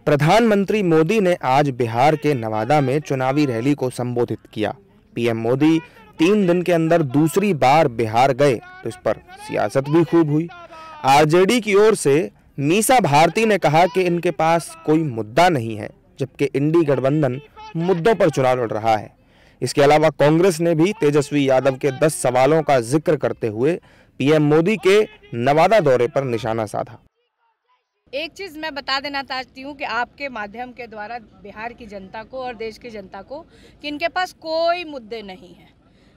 प्रधानमंत्री मोदी ने आज बिहार के नवादा में चुनावी रैली को संबोधित किया। पीएम मोदी 3 दिन के अंदर दूसरी बार बिहार गए तो इस पर सियासत भी खूब हुई। आरजेडी की ओर से मीसा भारती ने कहा कि इनके पास कोई मुद्दा नहीं है, जबकि इंडी गठबंधन मुद्दों पर चुनाव लड़ रहा है। इसके अलावा कांग्रेस ने भी तेजस्वी यादव के 10 सवालों का जिक्र करते हुए पीएम मोदी के नवादा दौरे पर निशाना साधा। एक चीज़ मैं बता देना चाहती हूँ कि आपके माध्यम के द्वारा बिहार की जनता को और देश की जनता को कि इनके पास कोई मुद्दे नहीं है,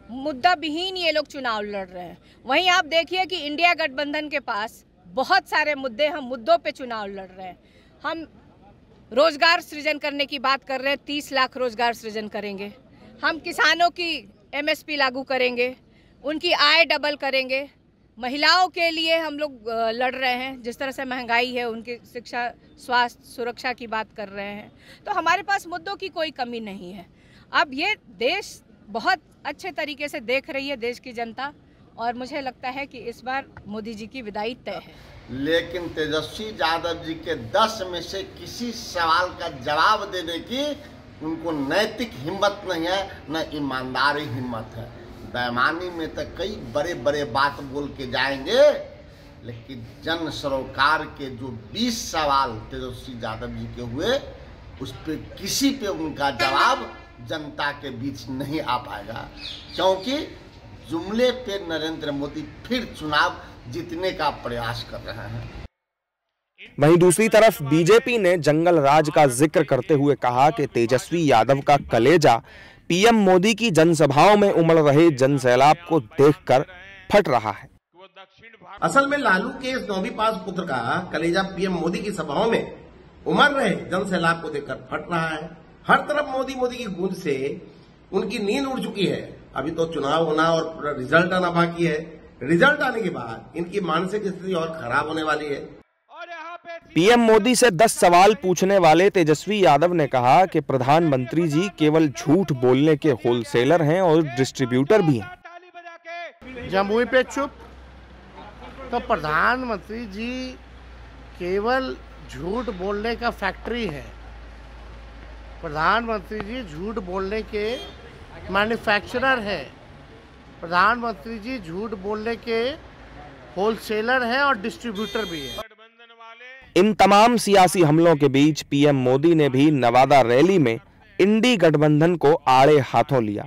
मुद्दा विहीन ये लोग चुनाव लड़ रहे हैं। वहीं आप देखिए कि इंडिया गठबंधन के पास बहुत सारे मुद्दे, हम मुद्दों पे चुनाव लड़ रहे हैं। हम रोजगार सृजन करने की बात कर रहे हैं, 30 लाख रोजगार सृजन करेंगे। हम किसानों की एमएसपी लागू करेंगे, उनकी आय डबल करेंगे। महिलाओं के लिए हम लोग लड़ रहे हैं, जिस तरह से महंगाई है, उनकी शिक्षा, स्वास्थ्य, सुरक्षा की बात कर रहे हैं। तो हमारे पास मुद्दों की कोई कमी नहीं है। अब ये देश बहुत अच्छे तरीके से देख रही है, देश की जनता, और मुझे लगता है कि इस बार मोदी जी की विदाई तय है। लेकिन तेजस्वी यादव जी के 10 में से किसी सवाल का जवाब देने की उनको नैतिक हिम्मत नहीं है, न ईमानदारी हिम्मत है। बेईमानी में तो कई बड़े बड़े बात बोल के जाएंगे, लेकिन जन सरोकार के जो 20 सवाल तेजस्वी यादव जी के हुए, उस पर किसी पे उनका जवाब जनता के बीच नहीं आ पाएगा, क्योंकि जुमले पे नरेंद्र मोदी फिर चुनाव जीतने का प्रयास कर रहे हैं। वहीं दूसरी तरफ बीजेपी ने जंगल राज का जिक्र करते हुए कहा कि तेजस्वी यादव का कलेजा पीएम मोदी की जनसभाओं में उमड़ रहे जनसैलाब को देखकर फट रहा है। असल में लालू के इस 9वीं पास पुत्र का कलेजा पीएम मोदी की सभाओं में उमड़ रहे जनसैलाब को देखकर फट रहा है। हर तरफ मोदी मोदी की गूंज से उनकी नींद उड़ चुकी है। अभी तो चुनाव होना और रिजल्ट आना बाकी है। रिजल्ट आने के बाद इनकी मानसिक स्थिति और खराब होने वाली है। पीएम मोदी से 10 सवाल पूछने वाले तेजस्वी यादव ने कहा कि प्रधानमंत्री जी केवल झूठ बोलने के होलसेलर हैं और डिस्ट्रीब्यूटर भी हैं। जमुई पे चुप, तो प्रधानमंत्री जी केवल झूठ बोलने का फैक्ट्री है। प्रधानमंत्री जी झूठ बोलने के मैन्युफैक्चरर है। प्रधानमंत्री जी झूठ बोलने के होलसेलर हैं और डिस्ट्रीब्यूटर भी है। इन तमाम सियासी हमलों के बीच पीएम मोदी ने भी नवादा रैली में इंडी गठबंधन को आड़े हाथों लिया।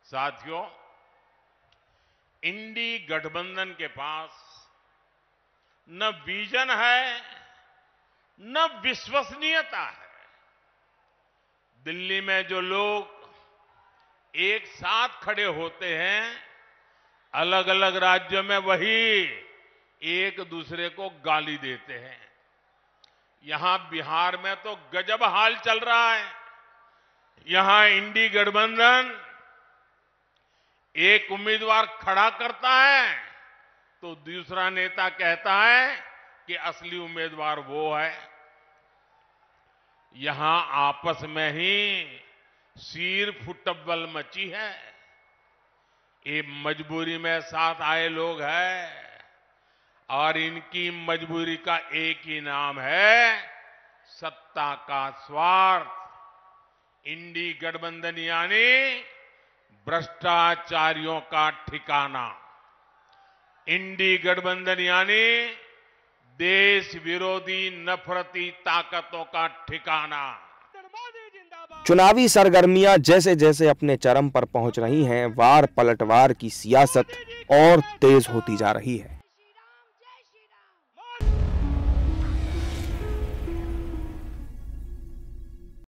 साथियों, इंडी गठबंधन के पास न विजन है, न विश्वसनीयता है। दिल्ली में जो लोग एक साथ खड़े होते हैं, अलग अलग राज्यों में वही एक दूसरे को गाली देते हैं। यहां बिहार में तो गजब हाल चल रहा है। यहां इंडी गठबंधन एक उम्मीदवार खड़ा करता है तो दूसरा नेता कहता है कि असली उम्मीदवार वो है। यहां आपस में ही सिर फुटबल मची है। ये मजबूरी में साथ आए लोग हैं और इनकी मजबूरी का एक ही नाम है सत्ता का स्वार्थ। इंडी गठबंधन यानी भ्रष्टाचारियों का ठिकाना। इंडी गठबंधन यानी देश विरोधी नफरती ताकतों का ठिकाना। चुनावी सरगर्मियां जैसे जैसे अपने चरम पर पहुंच रही हैं, वार पलटवार की सियासत और तेज होती जा रही है।